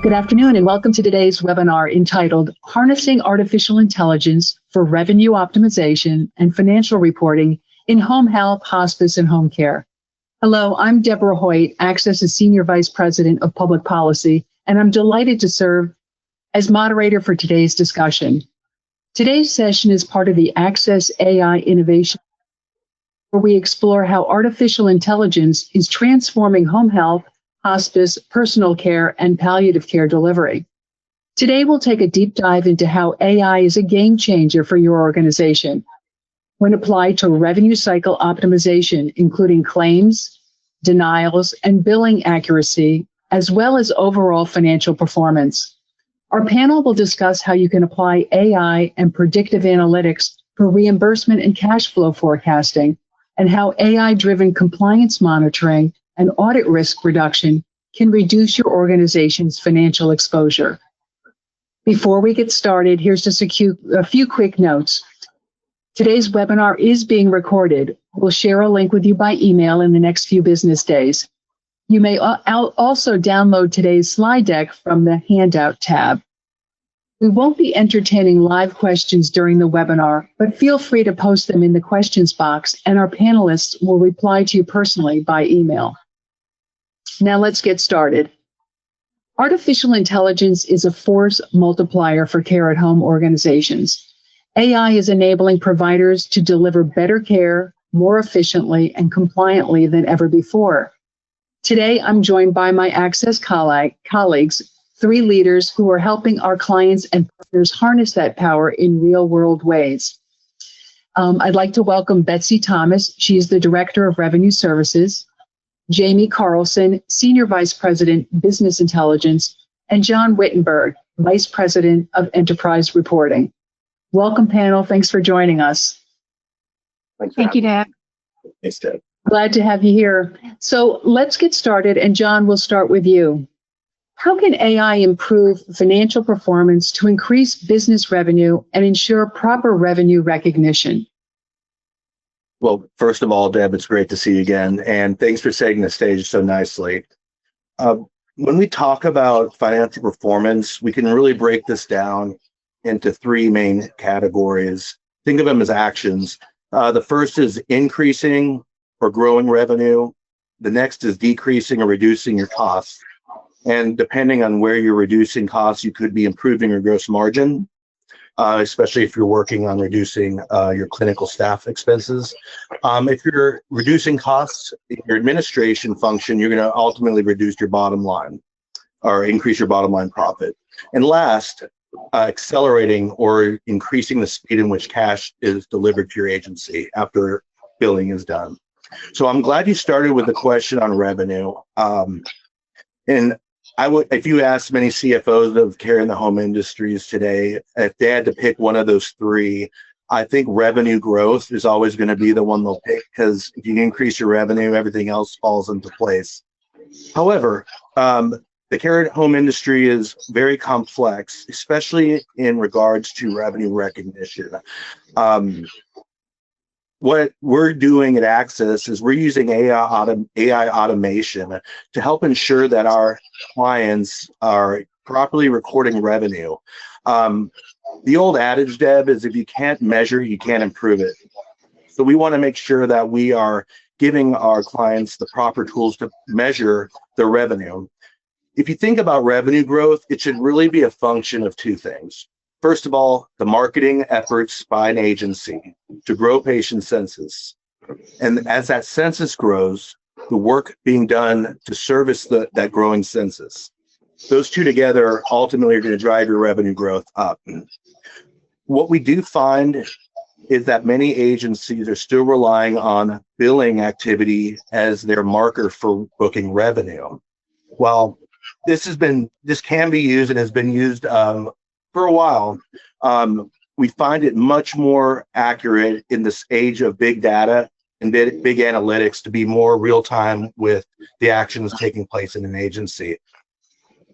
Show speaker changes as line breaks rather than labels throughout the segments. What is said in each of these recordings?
Good afternoon and welcome to today's webinar entitled Harnessing Artificial Intelligence for Revenue Optimization and Financial Reporting in Home Health, Hospice, and Home Care. Hello, I'm Deborah Hoyt, Axxess's Senior Vice President of Public Policy, and I'm delighted to serve as moderator for today's discussion. Today's session is part of the Axxess AI Innovation, where we explore how artificial intelligence is transforming home health, hospice, personal care, and palliative care delivery. Today, we'll take a deep dive into how AI is a game changer for your organization when applied to revenue cycle optimization, including claims, denials, and billing accuracy, as well as overall financial performance. Our panel will discuss how you can apply AI and predictive analytics for reimbursement and cash flow forecasting, and how AI-driven compliance monitoring and audit risk reduction can reduce your organization's financial exposure. Before we get started, here's just a few quick notes. Today's webinar is being recorded. We'll share a link with you by email in the next few business days. You may also download today's slide deck from the Handout tab. We won't be entertaining live questions during the webinar, but feel free to post them in the questions box, and our panelists will reply to you personally by email. Now let's get started. Artificial intelligence is a force multiplier for care at home organizations. AI is enabling providers to deliver better care more efficiently and compliantly than ever before. Today, I'm joined by my Axxess colleagues, 3 leaders who are helping our clients and partners harness that power in real-world ways. I'd like to welcome Betsy Thomas. She's the Director of Revenue Services, Jaime Carlson, Senior Vice President, Business Intelligence, and John Wittenberg, Vice President of Enterprise Reporting. Welcome, panel. Thanks for joining us.
Thank you, Deb.
Thanks, Deb.
Glad to have you here. So let's get started, and John, we'll start with you. How can AI improve financial performance to increase business revenue and ensure proper revenue recognition?
Well, first of all, Deb, it's great to see you again, and thanks for setting the stage so nicely. When we talk about financial performance, we can really break this down into 3 main categories. Think of them as actions. The first is increasing or growing revenue. The next is decreasing or reducing your costs. And depending on where you're reducing costs, you could be improving your gross margin, especially if you're working on reducing your clinical staff expenses. If you're reducing costs in your administration function, you're going to ultimately reduce your bottom line or increase your bottom line profit. And last, accelerating or increasing the speed in which cash is delivered to your agency after billing is done. So I'm glad you started with the question on revenue. And if you ask many CFOs of care in the home industries today, if they had to pick one of those 3, I think revenue growth is always going to be the one they'll pick, because if you increase your revenue, everything else falls into place. However, the care at home industry is very complex, especially in regards to revenue recognition. What we're doing at Axxess is we're using AI automation to help ensure that our clients are properly recording revenue. The old adage, Deb, is if you can't measure, you can't improve it. So we want to make sure that we are giving our clients the proper tools to measure their revenue. If you think about revenue growth, it should really be a function of 2 things. First of all, the marketing efforts by an agency to grow patient census. And as that census grows, the work being done to service that growing census. Those 2 together ultimately are going to drive your revenue growth up. What we do find is that many agencies are still relying on billing activity as their marker for booking revenue. Well, this can be used and has been used for a while. We find it much more accurate in this age of big data and big analytics to be more real time with the actions taking place in an agency.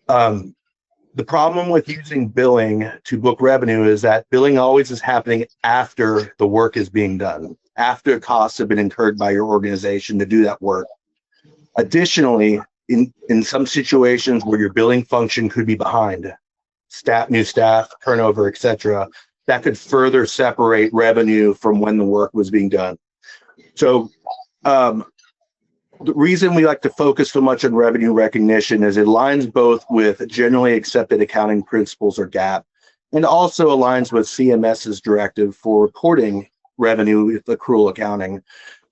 The problem with using billing to book revenue is that billing always is happening after the work is being done, after costs have been incurred by your organization to do that work. Additionally, in some situations where your billing function could be behind, new staff, turnover, etc., that could further separate revenue from when the work was being done. So the reason we like to focus so much on revenue recognition is it aligns both with generally accepted accounting principles or GAAP, and also aligns with CMS's directive for reporting revenue with accrual accounting.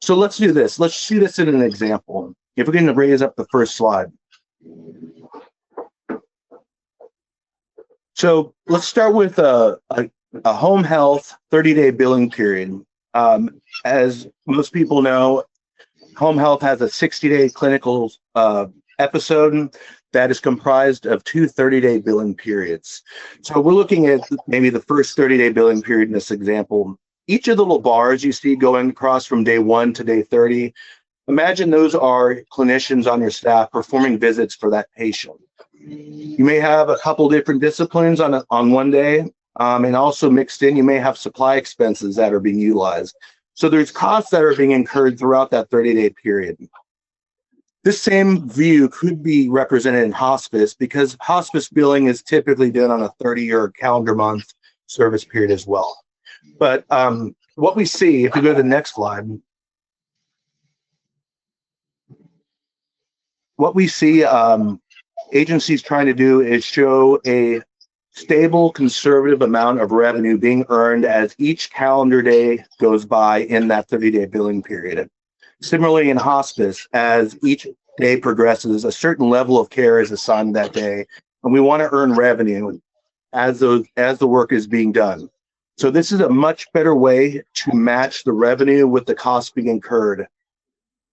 So let's do this. Let's see this in an example. If we're going to raise up the first slide. So let's start with a home health 30-day billing period. As most people know, home health has a 60-day clinical episode that is comprised of two 30-day billing periods. So we're looking at maybe the first 30-day billing period in this example. Each of the little bars you see going across from day 1 to day 30, imagine those are clinicians on your staff performing visits for that patient. You may have a couple different disciplines on one day, and also mixed in, you may have supply expenses that are being utilized. So there's costs that are being incurred throughout that 30-day period. This same view could be represented in hospice, because hospice billing is typically done on a 30-year calendar month service period as well. But what we see, if we go to the next slide, what we see agencies trying to do is show a stable, conservative amount of revenue being earned as each calendar day goes by in that 30-day billing period. Similarly, in hospice, as each day progresses, a certain level of care is assigned that day, and we want to earn revenue as the work is being done. So this is a much better way to match the revenue with the cost being incurred.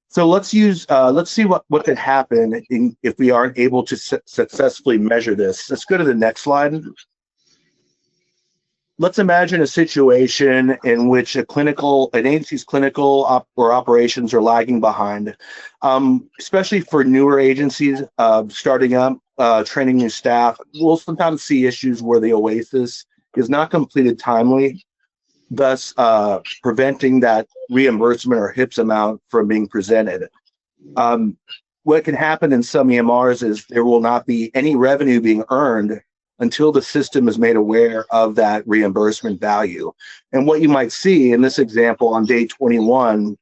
So let's see what could happen if we aren't able to successfully measure this. Let's go to the next slide. Let's imagine a situation in which an agency's clinical or operations are lagging behind, especially for newer agencies starting up, training new staff. We'll sometimes see issues where the OASIS is not completed timely, thus preventing that reimbursement or HIPS amount from being presented. What can happen in some EMRs is there will not be any revenue being earned until the system is made aware of that reimbursement value. And what you might see in this example on day 21,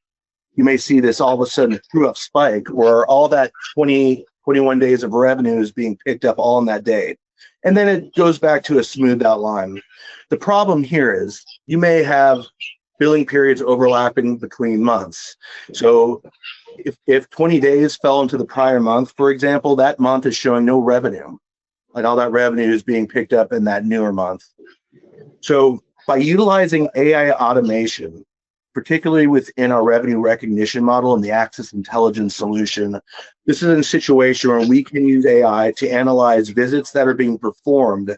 you may see this all of a sudden true up spike where all that 21 days of revenue is being picked up all on that day. And then it goes back to a smoothed out line. The problem here is you may have billing periods overlapping between months. So if 20 days fell into the prior month, for example, that month is showing no revenue. Like all that revenue is being picked up in that newer month. So by utilizing AI automation, particularly within our revenue recognition model and the Axxess Intelligence solution, this is a situation where we can use AI to analyze visits that are being performed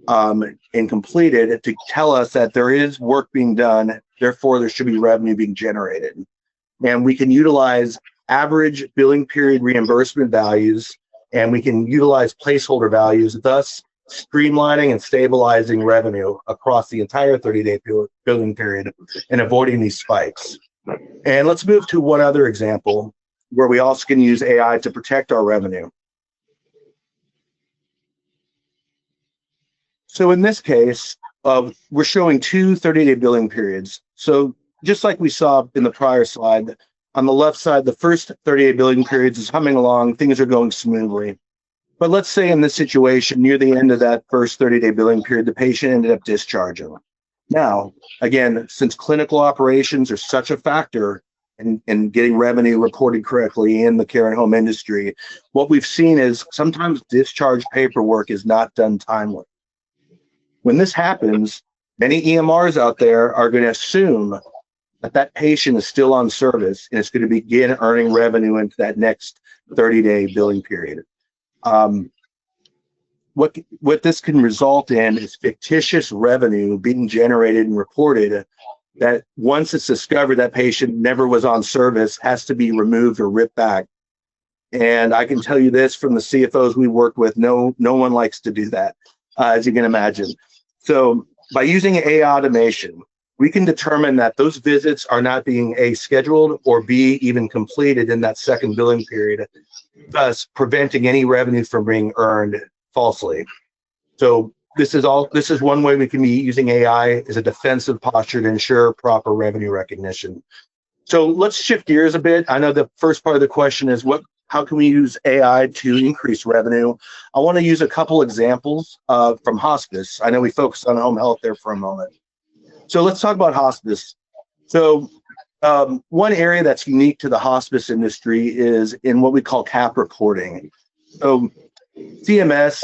and completed to tell us that there is work being done, therefore there should be revenue being generated. And we can utilize average billing period reimbursement values, and we can utilize placeholder values, thus streamlining and stabilizing revenue across the entire 30-day billing period and avoiding these spikes. And let's move to one other example where we also can use AI to protect our revenue. So in this case, we're showing two 30-day billing periods. So just like we saw in the prior slide, on the left side, the first 30-day billing periods is humming along, things are going smoothly. But let's say in this situation, near the end of that first 30-day billing period, the patient ended up discharging. Now, again, since clinical operations are such a factor in getting revenue reported correctly in the care and home industry, what we've seen is sometimes discharge paperwork is not done timely. When this happens, many EMRs out there are going to assume that patient is still on service and it's going to begin earning revenue into that next 30-day billing period. What this can result in is fictitious revenue being generated and reported that once it's discovered that patient never was on service, has to be removed or ripped back. And I can tell you this from the CFOs we work with, no one likes to do that, as you can imagine. So by using AI automation, we can determine that those visits are not being A, scheduled, or B, even completed in that second billing period, thus preventing any revenue from being earned falsely. So this is one way we can be using AI as a defensive posture to ensure proper revenue recognition. So let's shift gears a bit. I know the first part of the question is how can we use AI to increase revenue? I want to use a couple examples from hospice. I know we focused on home health there for a moment. So let's talk about hospice. So one area that's unique to the hospice industry is in what we call cap reporting. So CMS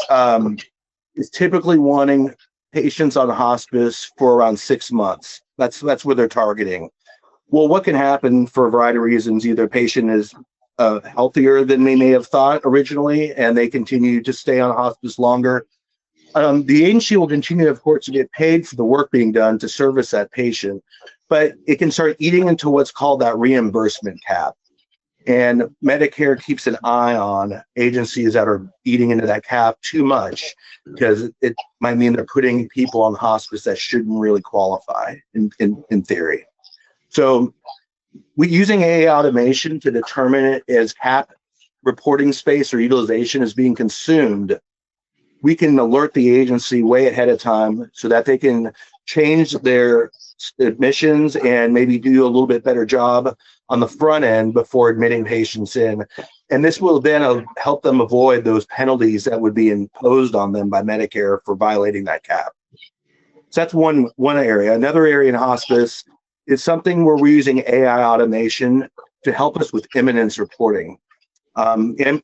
is typically wanting patients on hospice for around 6 months. That's what they're targeting. Well, what can happen for a variety of reasons? Either a patient is healthier than they may have thought originally, and they continue to stay on hospice longer. The agency will continue, of course, to get paid for the work being done to service that patient, but it can start eating into what's called that reimbursement cap. And Medicare keeps an eye on agencies that are eating into that cap too much, because it might mean they're putting people on hospice that shouldn't really qualify in theory. So using AI automation to determine it as cap reporting space or utilization is being consumed, we can alert the agency way ahead of time so that they can change their admissions and maybe do a little bit better job on the front end before admitting patients in. And this will then help them avoid those penalties that would be imposed on them by Medicare for violating that cap. So that's one area. Another area in hospice is something where we're using AI automation to help us with imminence reporting.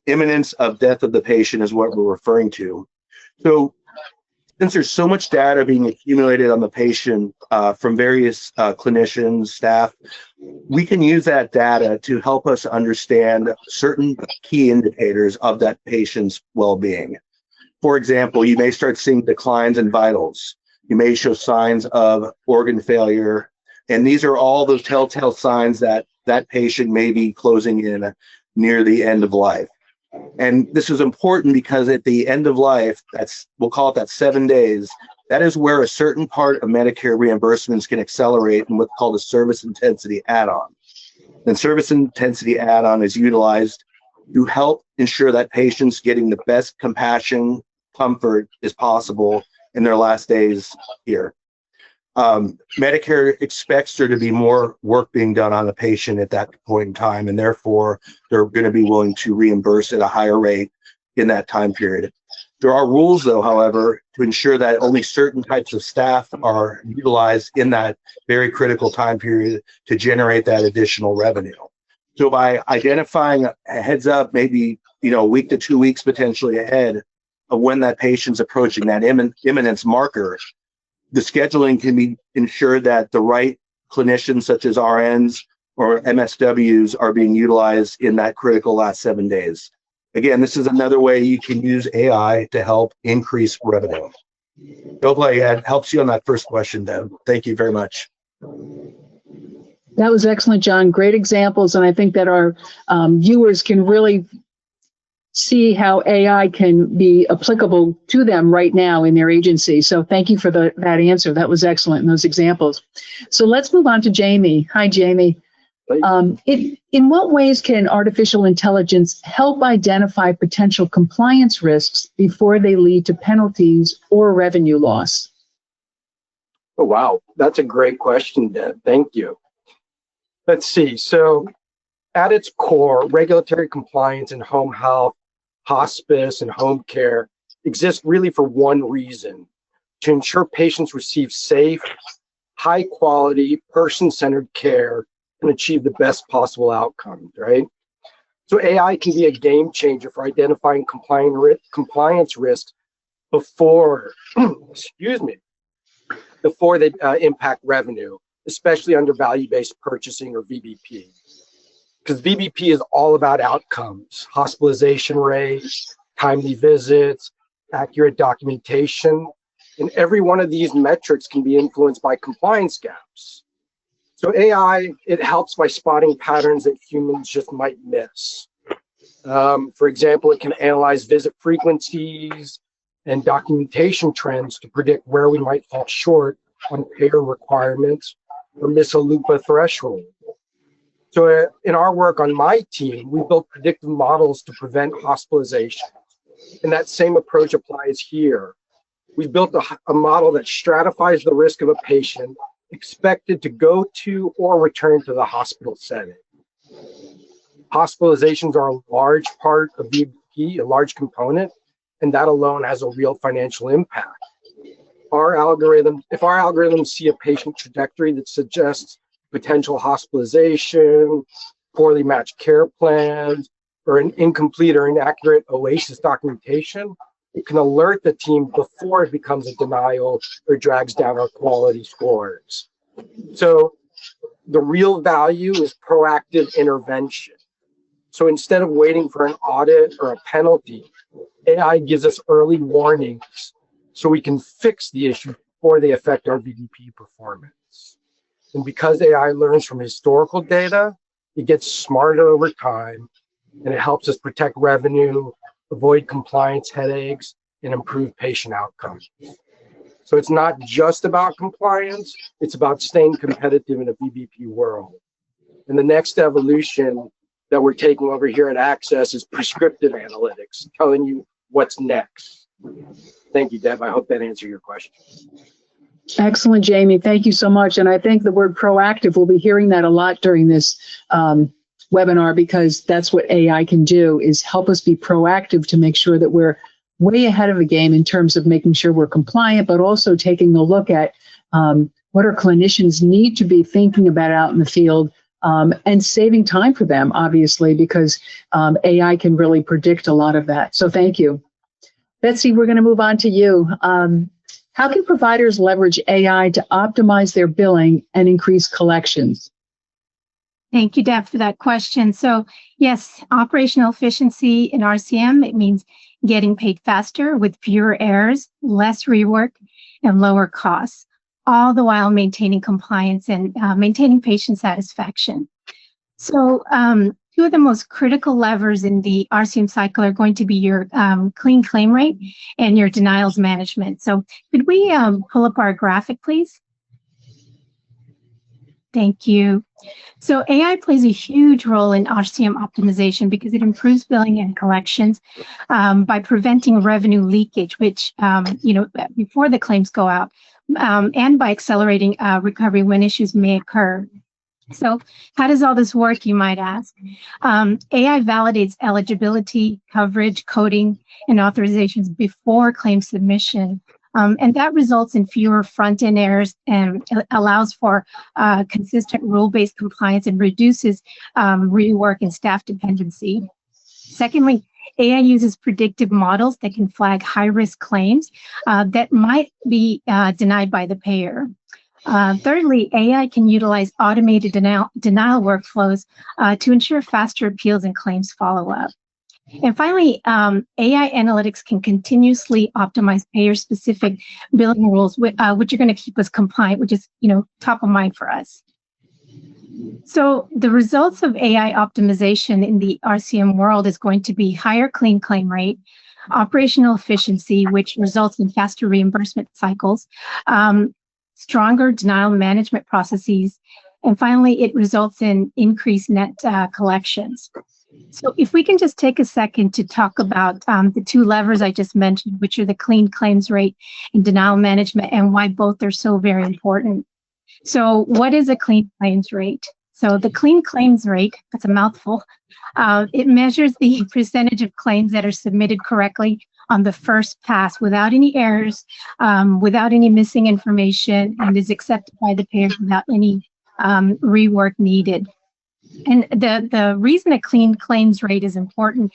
Imminence of death of the patient is what we're referring to. So since there's so much data being accumulated on the patient from various clinicians, staff, we can use that data to help us understand certain key indicators of that patient's well-being. For example, you may start seeing declines in vitals. You may show signs of organ failure. And these are all those telltale signs that that patient may be closing in near the end of life. And this is important because at the end of life, we'll call it that 7 days, that is where a certain part of Medicare reimbursements can accelerate in what's called a service intensity add-on. And service intensity add-on is utilized to help ensure that patients getting the best compassion, comfort as possible in their last days here. Medicare expects there to be more work being done on the patient at that point in time, and therefore they're going to be willing to reimburse at a higher rate in that time period. There are rules, though, however, to ensure that only certain types of staff are utilized in that very critical time period to generate that additional revenue. So by identifying a heads up, maybe a week to 2 weeks potentially ahead of when that patient's approaching that imminence marker, the scheduling can be ensured that the right clinicians, such as RNs or MSWs, are being utilized in that critical last 7 days. Again, this is another way you can use AI to help increase revenue. Hopefully that helps you on that first question, Deb. Thank you very much.
That was excellent, John. Great examples. And I think that our viewers can really see how AI can be applicable to them right now in their agency. So thank you for that answer. That was excellent in those examples. So let's move on to Jamie. Hi, Jamie. In what ways can artificial intelligence help identify potential compliance risks before they lead to penalties or revenue loss?
Oh, wow. That's a great question, Deb. Thank you. Let's see. So at its core, regulatory compliance in home health, hospice, and home care exist really for one reason: to ensure patients receive safe, high quality, person-centered care and achieve the best possible outcomes, right? So AI can be a game changer for identifying compliance risks before, before they impact revenue, especially under value-based purchasing or VBP. Because VBP is all about outcomes: hospitalization rates, timely visits, accurate documentation, and every one of these metrics can be influenced by compliance gaps. So AI, it helps by spotting patterns that humans just might miss. For example, it can analyze visit frequencies and documentation trends to predict where we might fall short on payer requirements or miss a LUPA threshold. So in our work on my team, we built predictive models to prevent hospitalization. And that same approach applies here. We built a model that stratifies the risk of a patient expected to go to or return to the hospital setting. Hospitalizations are a large part of VBP, a large component, and that alone has a real financial impact. If our algorithms see a patient trajectory that suggests potential hospitalization, poorly matched care plans, or an incomplete or inaccurate OASIS documentation, it can alert the team before it becomes a denial or drags down our quality scores. So the real value is proactive intervention. So instead of waiting for an audit or a penalty, AI gives us early warnings so we can fix the issue before they affect our VBP performance. And because AI learns from historical data, it gets smarter over time, and it helps us protect revenue, avoid compliance headaches, and improve patient outcomes. So it's not just about compliance, it's about staying competitive in a VBP world. And the next evolution that we're taking over here at Axxess is prescriptive analytics, telling you what's next. Thank you, Deb. I hope that answered your question.
Excellent, Jamie. Thank you so much. And I think the word proactive, we'll be hearing that a lot during this webinar, because that's what AI can do, is help us be proactive to make sure that we're way ahead of the game in terms of making sure we're compliant, but also taking a look at what our clinicians need to be thinking about out in the field, and saving time for them, obviously, because AI can really predict a lot of that. So thank you. Betsy, we're going to move on to you. How can providers leverage AI to optimize their billing and increase collections?
Thank you, Deb, for that question. So yes, operational efficiency in RCM, it means getting paid faster with fewer errors, less rework, and lower costs, all the while maintaining compliance and maintaining patient satisfaction. So two of the most critical levers in the RCM cycle are going to be your clean claim rate and your denials management. So could we pull up our graphic, please? Thank you. So AI plays a huge role in RCM optimization because it improves billing and collections by preventing revenue leakage, which, before the claims go out, and by accelerating recovery when issues may occur. So how does all this work, you might ask? AI validates eligibility, coverage, coding, and authorizations before claim submission. And that results in fewer front-end errors and allows for consistent rule-based compliance and reduces rework and staff dependency. Secondly, AI uses predictive models that can flag high-risk claims that might be denied by the payer. Thirdly, AI can utilize automated denial workflows to ensure faster appeals and claims follow-up. And finally, AI analytics can continuously optimize payer-specific billing rules, which are going to keep us compliant, which is, top of mind for us. So the results of AI optimization in the RCM world is going to be higher clean claim rate, operational efficiency, which results in faster reimbursement cycles, stronger denial management processes, and finally, it results in increased net collections. So if we can just take a second to talk about the two levers I just mentioned, which are the clean claims rate and denial management, and why both are so very important. So what is a clean claims rate? So the clean claims rate, that's a mouthful, it measures the percentage of claims that are submitted correctly on the first pass without any errors, without any missing information, and is accepted by the payer without any rework needed. And the reason a clean claims rate is important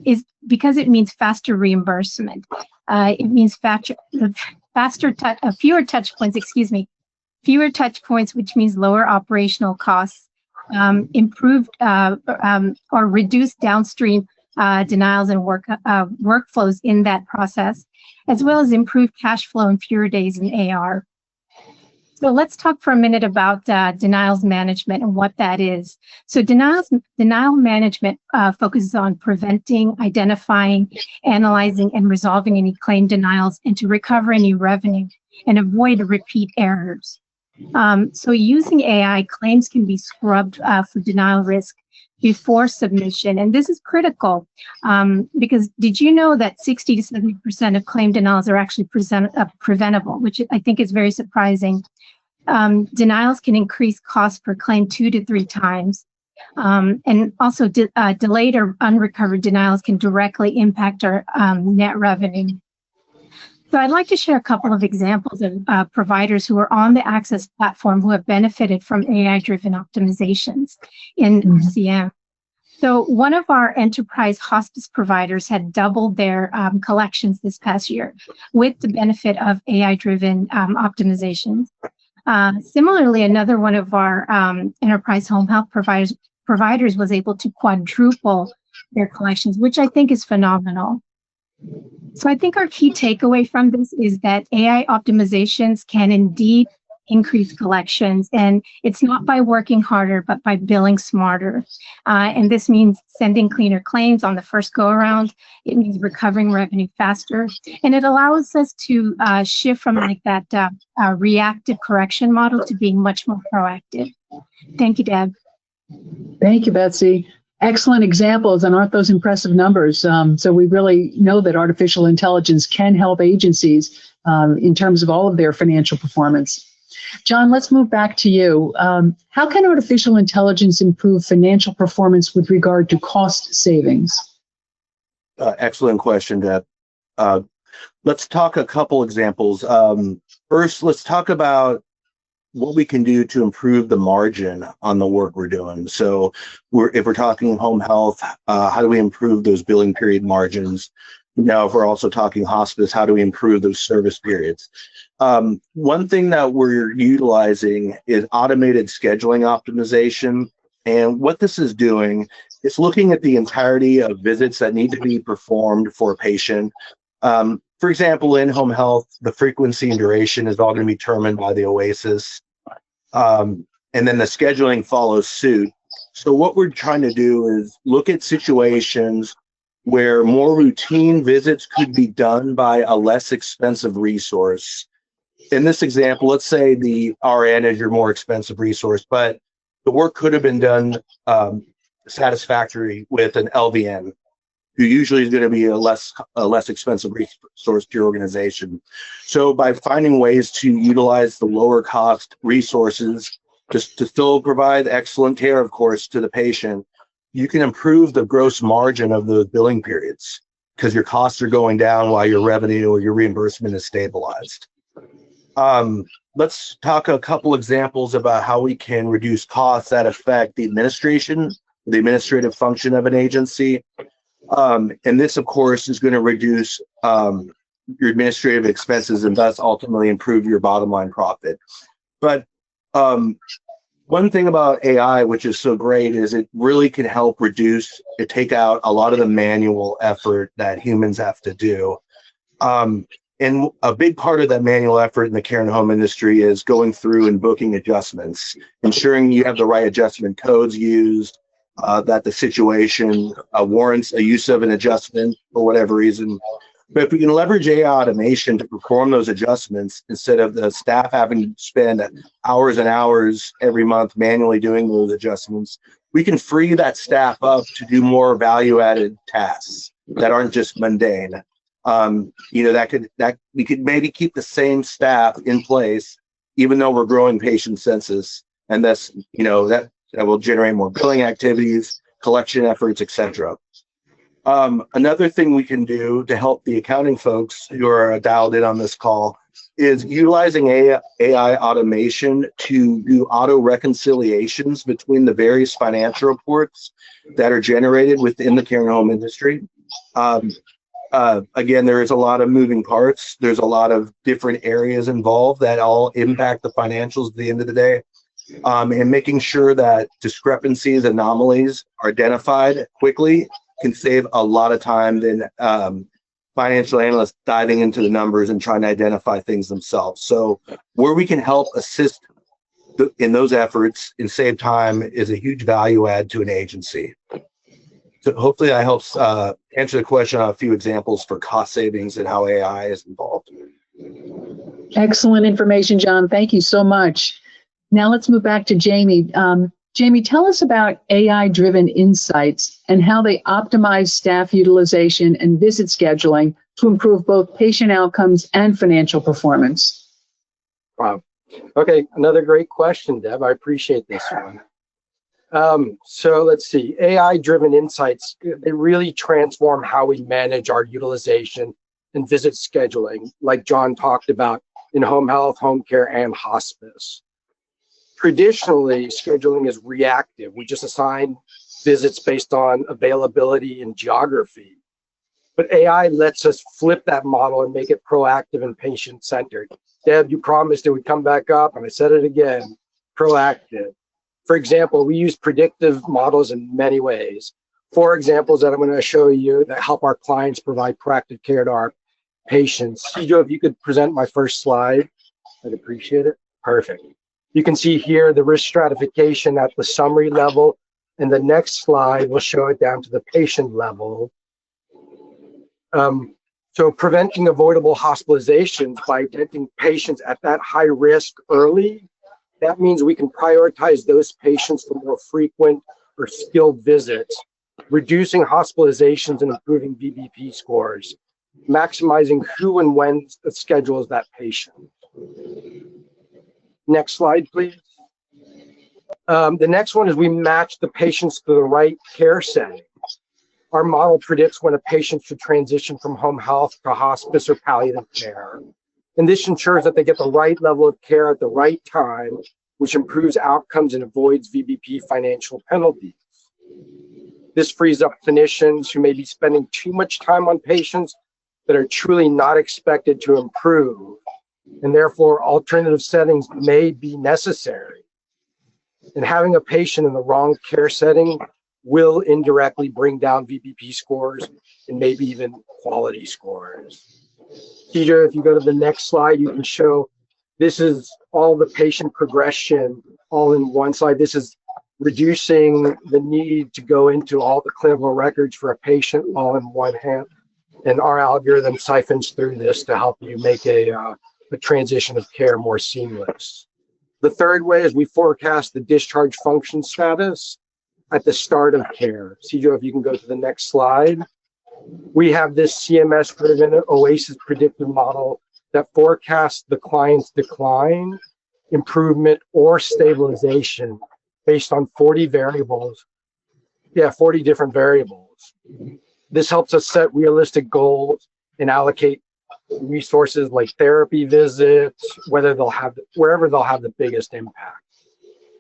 is because it means faster reimbursement. It means fewer touch points, which means lower operational costs, improved or reduced downstream denials and workflows in that process, as well as improved cash flow and fewer days in AR. So let's talk for a minute about denials management and what that is. So denial management focuses on preventing, identifying, analyzing, and resolving any claim denials, and to recover any revenue and avoid repeat errors. So using AI, claims can be scrubbed for denial risk before submission. And this is critical because did you know that 60 to 70% of claim denials are actually preventable, which I think is very surprising. Denials can increase cost per claim 2 to 3 times. And also delayed or unrecovered denials can directly impact our net revenue. So I'd like to share a couple of examples of providers who are on the Axxess platform who have benefited from AI-driven optimizations in RCM. So one of our enterprise hospice providers had doubled their collections this past year with the benefit of AI-driven optimizations. Similarly, another one of our enterprise home health providers was able to quadruple their collections, which I think is phenomenal. So I think our key takeaway from this is that AI optimizations can indeed increase collections, and it's not by working harder, but by billing smarter. And this means sending cleaner claims on the first go around. It means recovering revenue faster, and it allows us to shift from like that reactive correction model to being much more proactive. Thank you, Deb.
Thank you, Betsy. Excellent examples, and aren't those impressive numbers? So we really know that artificial intelligence can help agencies in terms of all of their financial performance. John, let's move back to you. How can artificial intelligence improve financial performance with regard to cost savings?
Excellent question, Deb. Let's talk a couple examples. First, let's talk about what we can do to improve the margin on the work we're doing. So if we're talking home health, how do we improve those billing period margins? Now, if we're also talking hospice, how do we improve those service periods? One thing that we're utilizing is automated scheduling optimization. And what this is doing is looking at the entirety of visits that need to be performed for a patient. For example, in home health, the frequency and duration is all going to be determined by the OASIS. And then the scheduling follows suit. So what we're trying to do is look at situations where more routine visits could be done by a less expensive resource. In this example, let's say the RN is your more expensive resource, but the work could have been done satisfactory with an LVN, who usually is going to be a less expensive resource to your organization. So by finding ways to utilize the lower cost resources just to still provide excellent care, of course, to the patient, you can improve the gross margin of those billing periods because your costs are going down while your revenue or your reimbursement is stabilized. Let's talk a couple examples about how we can reduce costs that affect the administration, the administrative function of an agency. And this, of course, is going to reduce your administrative expenses and thus ultimately improve your bottom line profit. But one thing about AI, which is so great, is it really can help take out a lot of the manual effort that humans have to do. And a big part of that manual effort in the care and home industry is going through and booking adjustments, ensuring you have the right adjustment codes used, that the situation warrants a use of an adjustment for whatever reason. But if we can leverage AI automation to perform those adjustments instead of the staff having to spend hours and hours every month manually doing those adjustments, we can free that staff up to do more value-added tasks that aren't just mundane. We could maybe keep the same staff in place, even though we're growing patient census, and thus, that will generate more billing activities, collection efforts, etc. Another thing we can do to help the accounting folks who are dialed in on this call is utilizing AI automation to do auto reconciliations between the various financial reports that are generated within the care and home industry. Again, there is a lot of moving parts. There's a lot of different areas involved that all impact the financials at the end of the day. And making sure that discrepancies, anomalies are identified quickly can save a lot of time financial analysts diving into the numbers and trying to identify things themselves. So where we can help assist in those efforts and save time is a huge value add to an agency. So hopefully that helps answer the question on a few examples for cost savings and how AI is involved.
Excellent information, John. Thank you so much. Now let's move back to Jaime. Jaime, tell us about AI-driven insights and how they optimize staff utilization and visit scheduling to improve both patient outcomes and financial performance.
Wow. Okay, another great question, Deb. I appreciate this one. So let's see. AI-driven insights, they really transform how we manage our utilization and visit scheduling, like John talked about in home health, home care, and hospice. Traditionally, scheduling is reactive. We just assign visits based on availability and geography. But AI lets us flip that model and make it proactive and patient-centered. Deb, you promised it would come back up, and I said it again, proactive. For example, we use predictive models in many ways. 4 examples that I'm going to show you that help our clients provide proactive care to our patients. Cijo, if you could present my first slide, I'd appreciate it. Perfect. You can see here the risk stratification at the summary level, and the next slide will show it down to the patient level. So preventing avoidable hospitalizations by identifying patients at that high risk early, that means we can prioritize those patients for more frequent or skilled visits, reducing hospitalizations and improving VBP scores, maximizing who and when schedules that patient. Next slide, please. The next one is we match the patients to the right care setting. Our model predicts when a patient should transition from home health to hospice or palliative care. And this ensures that they get the right level of care at the right time, which improves outcomes and avoids VBP financial penalties. This frees up clinicians who may be spending too much time on patients that are truly not expected to improve, and therefore alternative settings may be necessary. And having a patient in the wrong care setting will indirectly bring down VBP scores and maybe even quality scores. Peter, if you go to the next slide, you can show this is all the patient progression all in one slide. This is reducing the need to go into all the clinical records for a patient all in one hand. And our algorithm siphons through this to help you make a transition of care more seamless. The third way is we forecast the discharge function status at the start of care. Cijo, if you can go to the next slide. We have this CMS-driven OASIS predictive model that forecasts the client's decline, improvement, or stabilization based on 40 variables. 40 different variables. This helps us set realistic goals and allocate resources like therapy visits, wherever they'll have the biggest impact.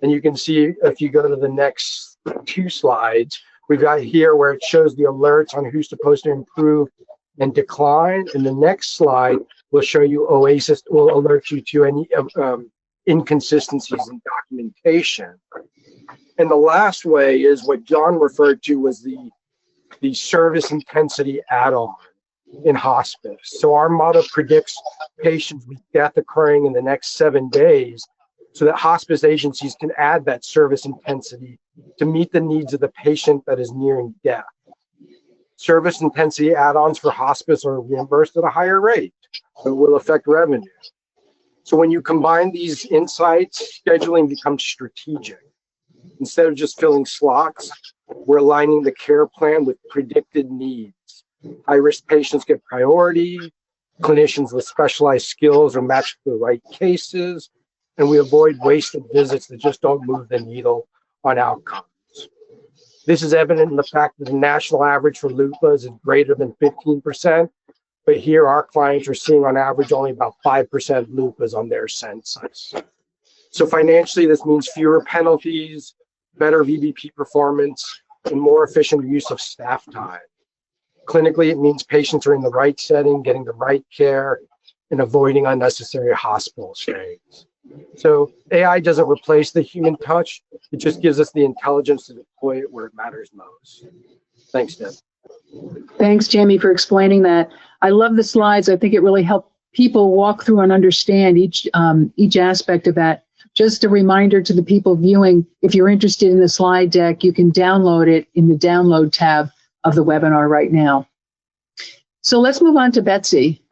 And you can see if you go to the next 2 slides, we've got here where it shows the alerts on who's supposed to improve and decline. And the next slide will show you OASIS, will alert you to any inconsistencies in documentation. And the last way is what John referred to was the service intensity add-on in hospice. So our model predicts patients with death occurring in the next 7 days so that hospice agencies can add that service intensity to meet the needs of the patient that is nearing death. Service intensity add-ons for hospice are reimbursed at a higher rate, so it will affect revenue. So when you combine these insights, scheduling becomes strategic. Instead of just filling slots, we're aligning the care plan with predicted needs. High-risk patients get priority, clinicians with specialized skills are matched to the right cases, and we avoid wasted visits that just don't move the needle on outcomes. This is evident in the fact that the national average for LUPAs is greater than 15%, but here our clients are seeing on average only about 5% LUPAs on their census. So financially, this means fewer penalties, better VBP performance, and more efficient use of staff time. Clinically, it means patients are in the right setting, getting the right care, and avoiding unnecessary hospital stays. So AI doesn't replace the human touch. It just gives us the intelligence to deploy it where it matters most. Thanks, Deb.
Thanks, Jamie, for explaining that. I love the slides. I think it really helped people walk through and understand each aspect of that. Just a reminder to the people viewing, if you're interested in the slide deck, you can download it in the download tab of the webinar right now. So let's move on to Betsy.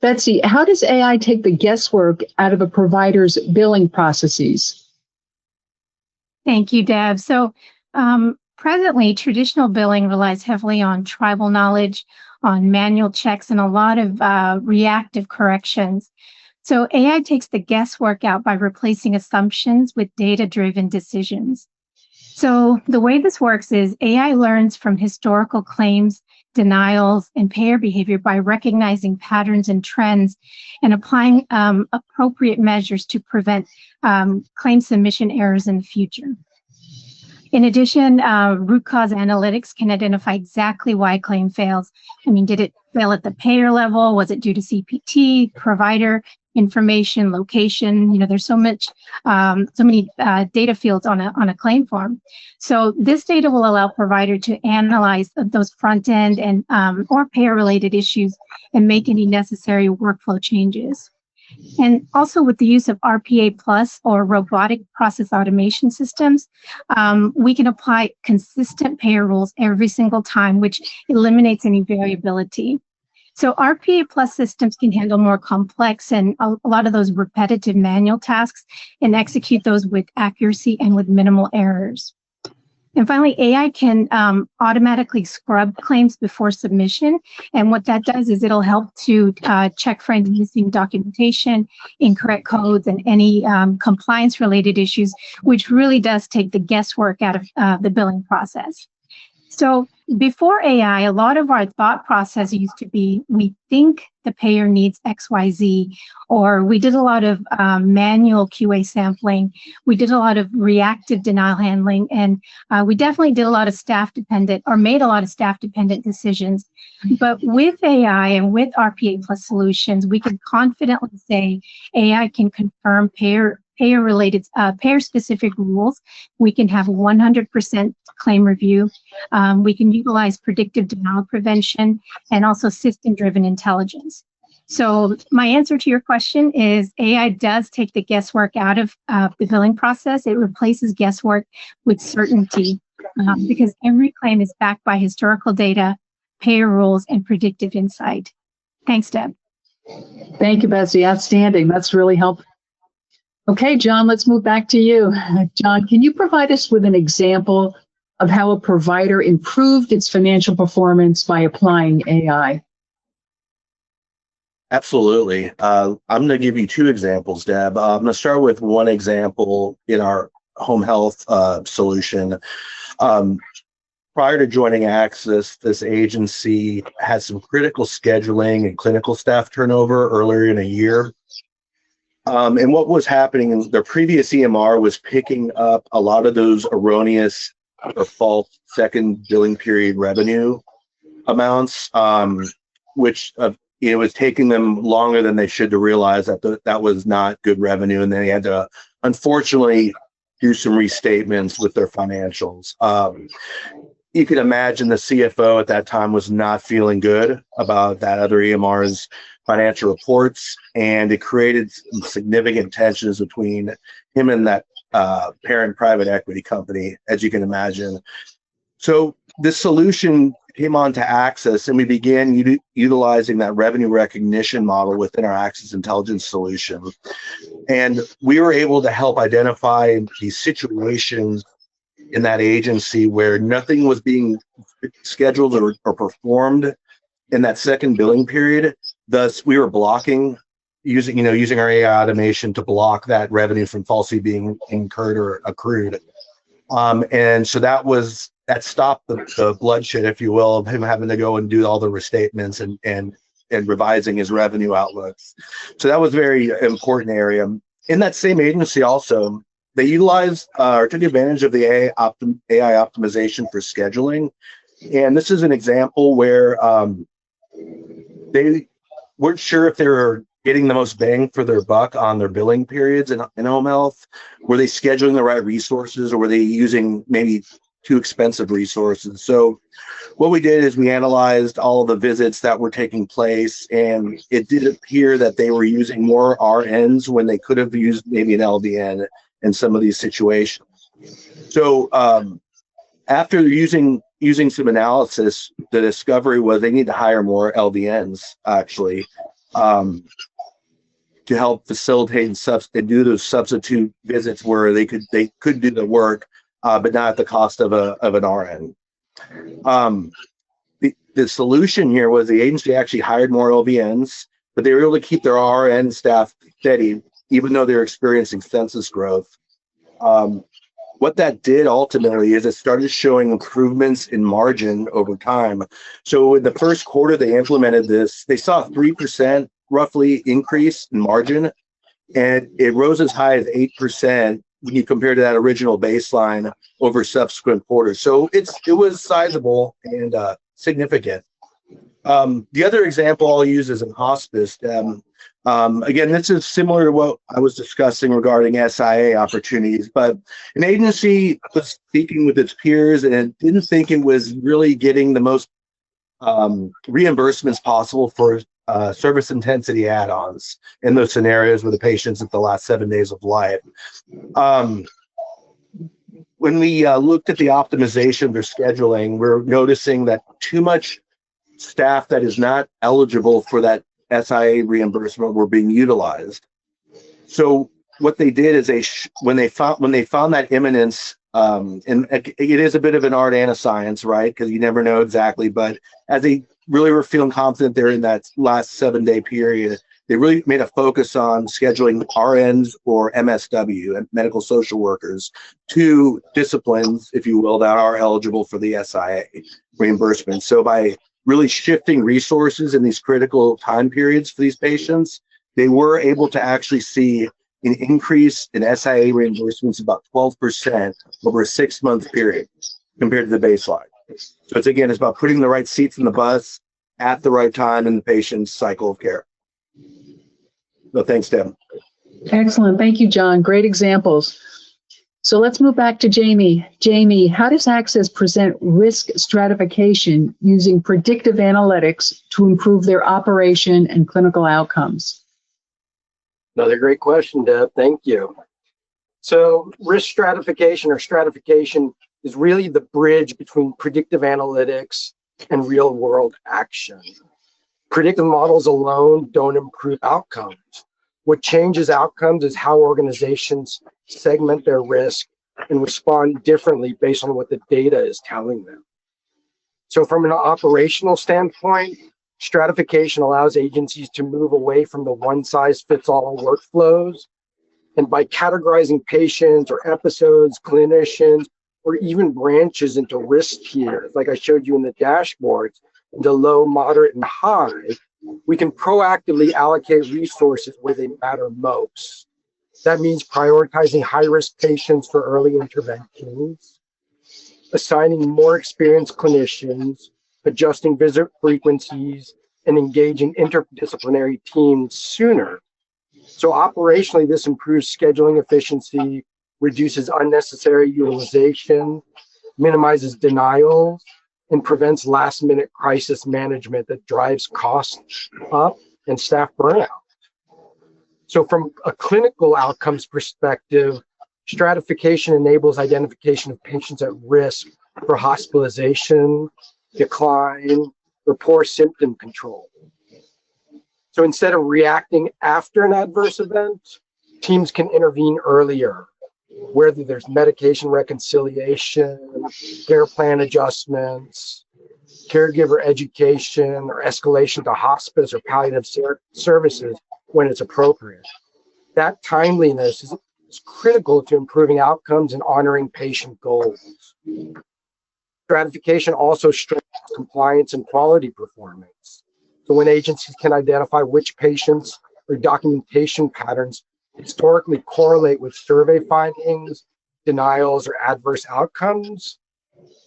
Betsy, how does AI take the guesswork out of a provider's billing processes?
Thank you, Deb. So presently, traditional billing relies heavily on tribal knowledge, on manual checks, and a lot of reactive corrections. So AI takes the guesswork out by replacing assumptions with data-driven decisions. So the way this works is AI learns from historical claims, denials, and payer behavior by recognizing patterns and trends and applying appropriate measures to prevent claim submission errors in the future. In addition, root cause analytics can identify exactly why a claim fails. I mean, did it fail at the payer level? Was it due to CPT, provider information, location? You know, there's so many data fields on a claim form. So this data will allow provider to analyze those front end and or payer related issues and make any necessary workflow changes. And also with the use of RPA Plus or robotic process automation systems, we can apply consistent payer rules every single time, which eliminates any variability. So RPA Plus systems can handle more complex and a lot of those repetitive manual tasks and execute those with accuracy and with minimal errors. And finally, AI can automatically scrub claims before submission. And what that does is it'll help to check for any missing documentation, incorrect codes, and any compliance-related issues, which really does take the guesswork out of the billing process. So before AI, a lot of our thought process used to be, we think the payer needs XYZ, or we did a lot of manual QA sampling. We did a lot of reactive denial handling, and we definitely did a lot of made a lot of staff-dependent decisions. But with AI and with RPA Plus solutions, we can confidently say AI can confirm payer-related, payer-specific rules. We can have 100% claim review. We can utilize predictive denial prevention and also system-driven intelligence. So my answer to your question is AI does take the guesswork out of the billing process. It replaces guesswork with certainty because every claim is backed by historical data, payer rules, and predictive insight. Thanks, Deb.
Thank you, Betsy. Outstanding. That's really helpful. Okay, John, let's move back to you. John, can you provide us with an example of how a provider improved its financial performance by applying AI?
Absolutely. I'm going to give you two examples, Deb. I'm going to start with one example in our home health solution. Prior to joining Axxess, this agency had some critical scheduling and clinical staff turnover earlier in a year. And what was happening in their previous EMR was picking up a lot of those erroneous or false second billing period revenue amounts, which it was taking them longer than they should to realize that that was not good revenue, and they had to, unfortunately, do some restatements with their financials. You can imagine the CFO at that time was not feeling good about that other EMR's financial reports, and it created some significant tensions between him and that parent private equity company, as you can imagine. So this solution came on to Axxess, and we began utilizing that revenue recognition model within our Axxess Intelligence solution. And we were able to help identify these situations in that agency where nothing was being scheduled or performed in that second billing period. Thus, we were blocking using our AI automation to block that revenue from falsely being incurred or accrued. And so that stopped the bloodshed, if you will, of him having to go and do all the restatements and revising his revenue outlooks. So that was a very important area. In that same agency also, they utilized or took advantage of the AI optimization for scheduling. And this is an example where they weren't sure if they were getting the most bang for their buck on their billing periods in home health. Were they scheduling the right resources, or were they using maybe too expensive resources. So what we did is we analyzed all of the visits that were taking place, and it did appear that they were using more RNs when they could have used maybe an LVN in some of these situations. So after using some analysis, the discovery was they need to hire more LVNs actually to help facilitate and do those substitute visits where they could do the work, but not at the cost of an RN. The solution here was the agency actually hired more LVNs, but they were able to keep their RN staff steady, even though they're experiencing census growth. What that did ultimately is it started showing improvements in margin over time. So in the first quarter they implemented this, they saw a 3% roughly increase in margin, and it rose as high as 8% when you compare to that original baseline over subsequent quarters. So it was sizable and significant. The other example I'll use is in hospice. Again, this is similar to what I was discussing regarding SIA opportunities, but an agency was speaking with its peers and didn't think it was really getting the most reimbursements possible for service intensity add-ons in those scenarios with the patients at the last 7 days of life. When we looked at the optimization of their scheduling, we're noticing that too much staff that is not eligible for that SIA reimbursement were being utilized. So what they did is when they found that imminence, and it is a bit of an art and a science, right? Because you never know exactly, but as they really were feeling confident they're in that last 7-day period, they really made a focus on scheduling RNs or MSW, and medical social workers, to disciplines, if you will, that are eligible for the SIA reimbursement. So by really shifting resources in these critical time periods for these patients, they were able to actually see an increase in SIA reimbursements about 12% over a 6-month period compared to the baseline. So it's about putting the right seats in the bus at the right time in the patient's cycle of care. So thanks, Deb.
Excellent. Thank you, John. Great examples. So let's move back to Jamie. Jamie, how does Axxess present risk stratification using predictive analytics to improve their operation and clinical outcomes?
Another great question, Deb. Thank you. So risk stratification is really the bridge between predictive analytics and real world action. Predictive models alone don't improve outcomes. What changes outcomes is how organizations segment their risk and respond differently based on what the data is telling them. So from an operational standpoint, stratification allows agencies to move away from the one-size-fits-all workflows. And by categorizing patients or episodes, clinicians, or even branches into risk tiers, like I showed you in the dashboards, into low, moderate, and high, we can proactively allocate resources where they matter most. That means prioritizing high-risk patients for early interventions, assigning more experienced clinicians, adjusting visit frequencies, and engaging interdisciplinary teams sooner. So operationally, this improves scheduling efficiency, reduces unnecessary utilization, minimizes denials, and prevents last-minute crisis management that drives costs up and staff burnout. So from a clinical outcomes perspective, stratification enables identification of patients at risk for hospitalization, decline, or poor symptom control. So instead of reacting after an adverse event, teams can intervene earlier, whether there's medication reconciliation, care plan adjustments, caregiver education, or escalation to hospice or palliative services when it's appropriate. That timeliness is critical to improving outcomes and honoring patient goals. Stratification also strengthens compliance and quality performance. So when agencies can identify which patients or documentation patterns historically correlate with survey findings, denials, or adverse outcomes,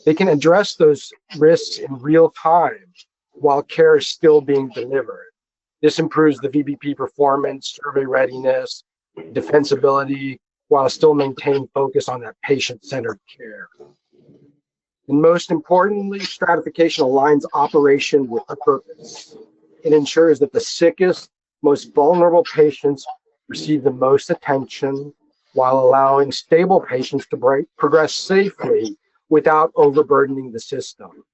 they can address those risks in real time while care is still being delivered. This improves the VBP performance, survey readiness, defensibility, while still maintaining focus on that patient-centered care. And most importantly, stratification aligns operation with a purpose. It ensures that the sickest, most vulnerable patients receive the most attention while allowing stable patients to progress safely without overburdening the system.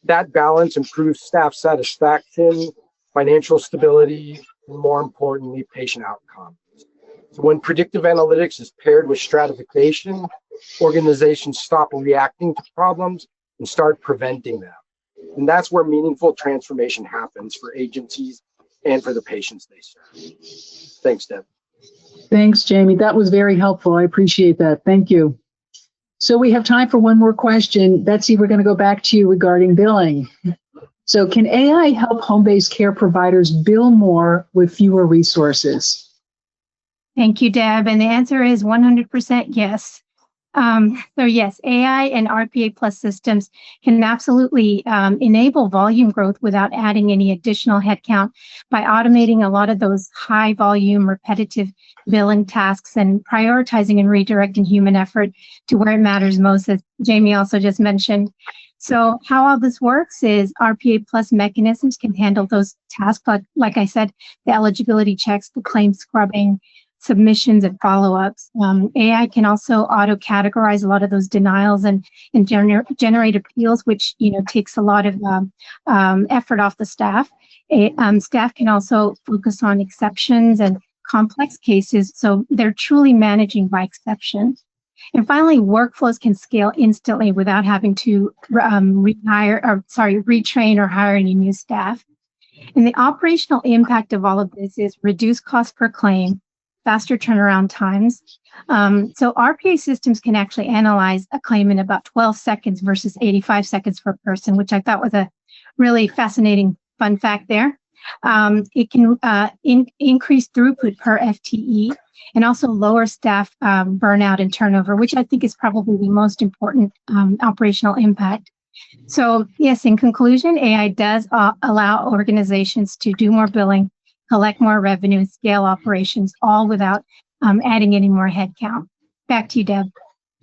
That balance improves staff satisfaction, financial stability, and more importantly, patient outcomes. So when predictive analytics is paired with stratification, organizations stop reacting to problems and start preventing them. And that's where meaningful transformation happens for agencies and for the patients they serve. Thanks, Deb.
Thanks, Jamie. That was very helpful. I appreciate that. Thank you. So we have time for one more question. Betsy, we're going to go back to you regarding billing. So can AI help home-based care providers bill more with fewer resources?
Thank you, Deb. And the answer is 100% yes. So yes, AI and RPA Plus systems can absolutely enable volume growth without adding any additional headcount by automating a lot of those high volume repetitive billing tasks and prioritizing and redirecting human effort to where it matters most, as Jamie also just mentioned. So how all this works is RPA Plus mechanisms can handle those tasks, like I said, the eligibility checks, the claim scrubbing, submissions and follow-ups. AI can also auto-categorize a lot of those denials and generate appeals, which takes a lot of effort off the staff. Staff can also focus on exceptions and complex cases, so they're truly managing by exception. And finally, workflows can scale instantly without having to retrain or hire any new staff. And the operational impact of all of this is reduced cost per claim, faster turnaround times. So RPA systems can actually analyze a claim in about 12 seconds versus 85 seconds per person, which I thought was a really fascinating fun fact there. It can increase throughput per FTE and also lower staff burnout and turnover, which I think is probably the most important operational impact. So yes, in conclusion, AI does allow organizations to do more billing, collect more revenue, and scale operations, all without adding any more headcount. Back to you, Deb.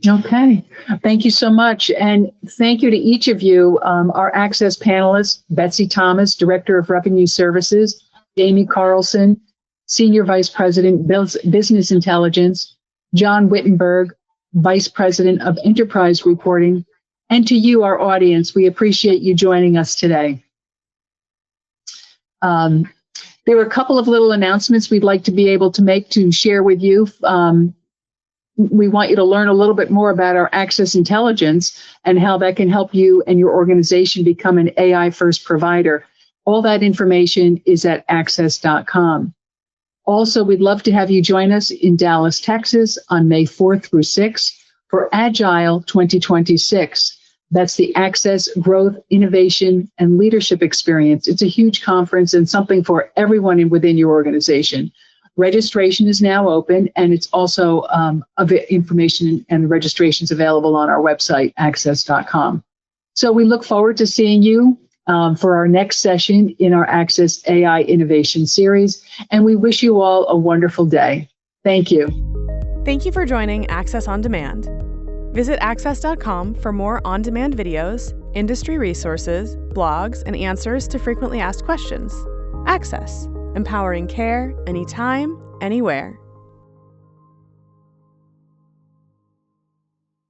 Okay, thank you so much. And thank you to each of you, our Axxess panelists, Betsy Thomas, Director of Revenue Services, Jaime Carlson, Senior Vice President, Business Intelligence, John Wittenberg, Vice President of Enterprise Reporting, and to you, our audience. We appreciate you joining us today. There were a couple of little announcements we'd like to be able to make to share with you. We want you to learn a little bit more about our Axxess Intelligence and how that can help you and your organization become an AI-first provider. All that information is at axxess.com. Also, we'd love to have you join us in Dallas, Texas on May 4th through 6th for Agile 2026. That's the Axxess Growth, Innovation, and Leadership Experience. It's a huge conference and something for everyone within your organization. Registration is now open, and it's also information and registrations available on our website, axxess.com. So we look forward to seeing you for our next session in our Axxess AI Innovation Series, and we wish you all a wonderful day. Thank you.
Thank you for joining Axxess On Demand. Visit axxess.com for more on-demand videos, industry resources, blogs, and answers to frequently asked questions. Axxess, empowering care anytime, anywhere.